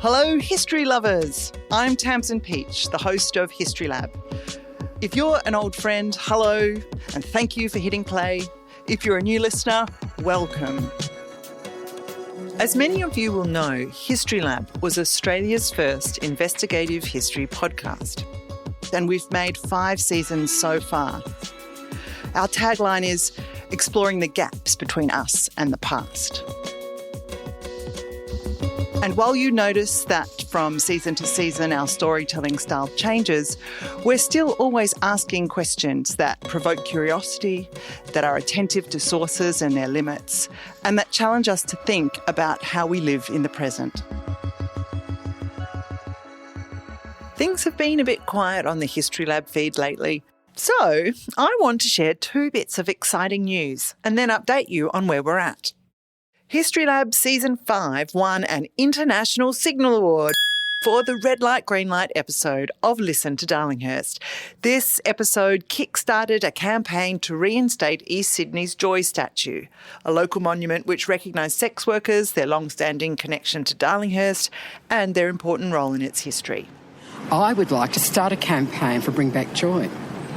Hello, history lovers. I'm Tamson Pietsch, the host of History Lab. If you're an old friend, hello, and thank you for hitting play. If you're a new listener, welcome. As many of you will know, History Lab was Australia's first investigative history podcast, and we've made 5 seasons so far. Our tagline is exploring the gaps between us and the past. And while you notice that from season to season our storytelling style changes, we're still always asking questions that provoke curiosity, that are attentive to sources and their limits, and that challenge us to think about how we live in the present. Things have been a bit quiet on the History Lab feed lately, so I want to share 2 bits of exciting news and then update you on where we're at. History Lab Season 5 won an International Signal Award for the Red Light, Green Light episode of Listen to Darlinghurst. This episode kick-started a campaign to reinstate East Sydney's Joy statue, a local monument which recognised sex workers, their long-standing connection to Darlinghurst, and their important role in its history. I would like to start a campaign for Bring Back Joy.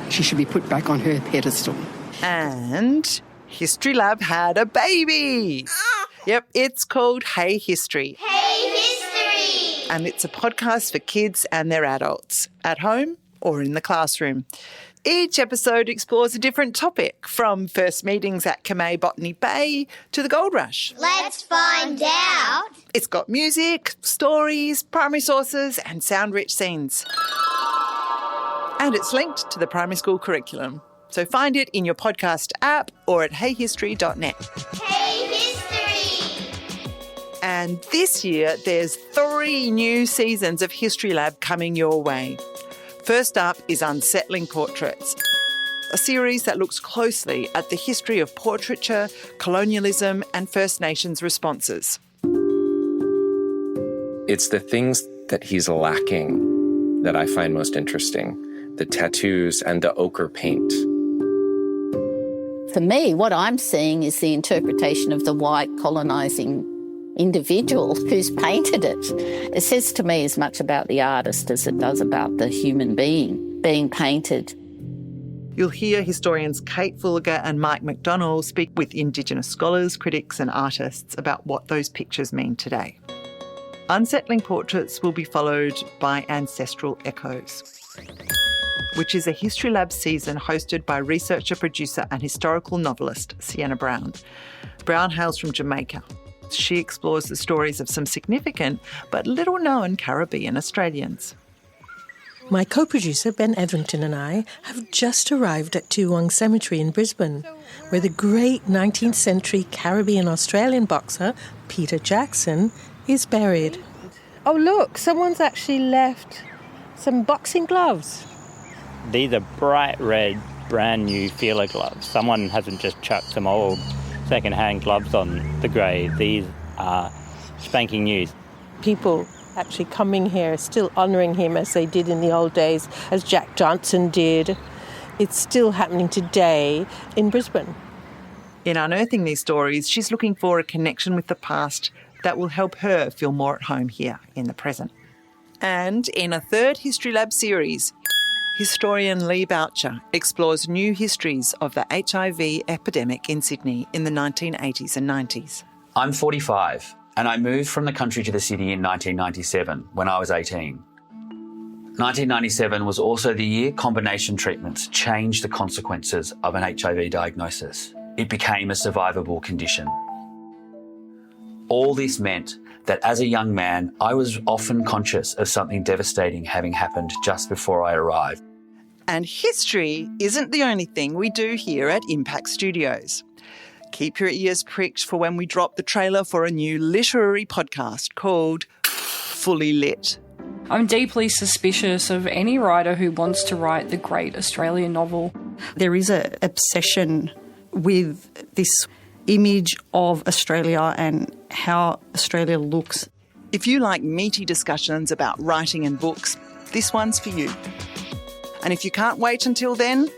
She should be put back on her pedestal. And History Lab had a baby! Yep, it's called Hey History. Hey History! And it's a podcast for kids and their adults, at home or in the classroom. Each episode explores a different topic, from first meetings at Kamei Botany Bay to the Gold Rush. Let's find out. It's got music, stories, primary sources and sound-rich scenes. And it's linked to the primary school curriculum. So find it in your podcast app or at heyhistory.net. Hey History! And this year, there's 3 new seasons of History Lab coming your way. First up is Unsettling Portraits, a series that looks closely at the history of portraiture, colonialism and First Nations responses. It's the things that he's lacking that I find most interesting. The tattoos and the ochre paint. For me, what I'm seeing is the interpretation of the white colonising individual who's painted it. It says to me as much about the artist as it does about the human being being painted. You'll hear historians Kate Fullagar and Mike McDonnell speak with Indigenous scholars, critics and artists about what those pictures mean today. Unsettling Portraits will be followed by Ancestral Echoes, which is a History Lab season hosted by researcher, producer and historical novelist Sienna Brown. Brown hails from Jamaica. She explores the stories of some significant but little-known Caribbean Australians. My co-producer Ben Etherington and I have just arrived at Toowong Cemetery in Brisbane, where the great 19th century Caribbean Australian boxer Peter Jackson is buried. Oh look, someone's actually left some boxing gloves. These are bright red, brand new Fullagar gloves. Someone hasn't just chucked some old second-hand gloves on the grave. These are spanking new. People actually coming here, still honouring him as they did in the old days, as Jack Johnson did. It's still happening today in Brisbane. In unearthing these stories, she's looking for a connection with the past that will help her feel more at home here in the present. And in a 3rd History Lab series, historian Lee Boucher explores new histories of the HIV epidemic in Sydney in the 1980s and 90s. I'm 45 and I moved from the country to the city in 1997 when I was 18. 1997 was also the year combination treatments changed the consequences of an HIV diagnosis. It became a survivable condition. All this meant that as a young man, I was often conscious of something devastating having happened just before I arrived. And history isn't the only thing we do here at Impact Studios. Keep your ears pricked for when we drop the trailer for a new literary podcast called Fully Lit. I'm deeply suspicious of any writer who wants to write the great Australian novel. There is an obsession with this image of Australia and how Australia looks. If you like meaty discussions about writing and books, this one's for you. And if you can't wait until then,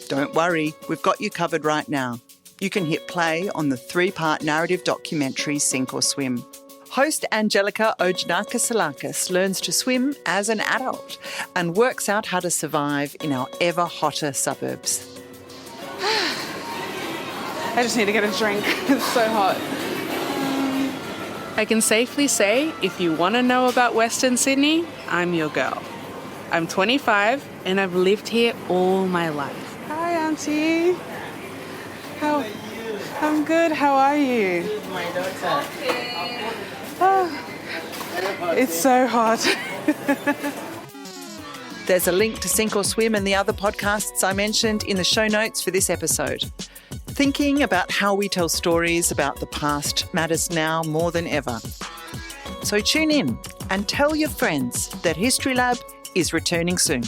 don't worry, we've got you covered right now. You can hit play on the 3-part narrative documentary Sink or Swim. Host Angelica Ojnaka-Salakis learns to swim as an adult and works out how to survive in our ever hotter suburbs. I just need to get a drink. It's so hot. I can safely say, if you want to know about Western Sydney, I'm your girl. I'm 25 and I've lived here all my life. Hi, Auntie. I'm good. How are you? This is my daughter. Oh, it's so hot. There's a link to Sink or Swim and the other podcasts I mentioned in the show notes for this episode. Thinking about how we tell stories about the past matters now more than ever. So tune in and tell your friends that History Lab is returning soon.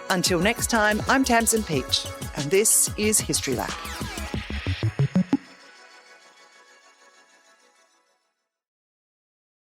Until next time, I'm Tamson Pietsch, and this is History Lab.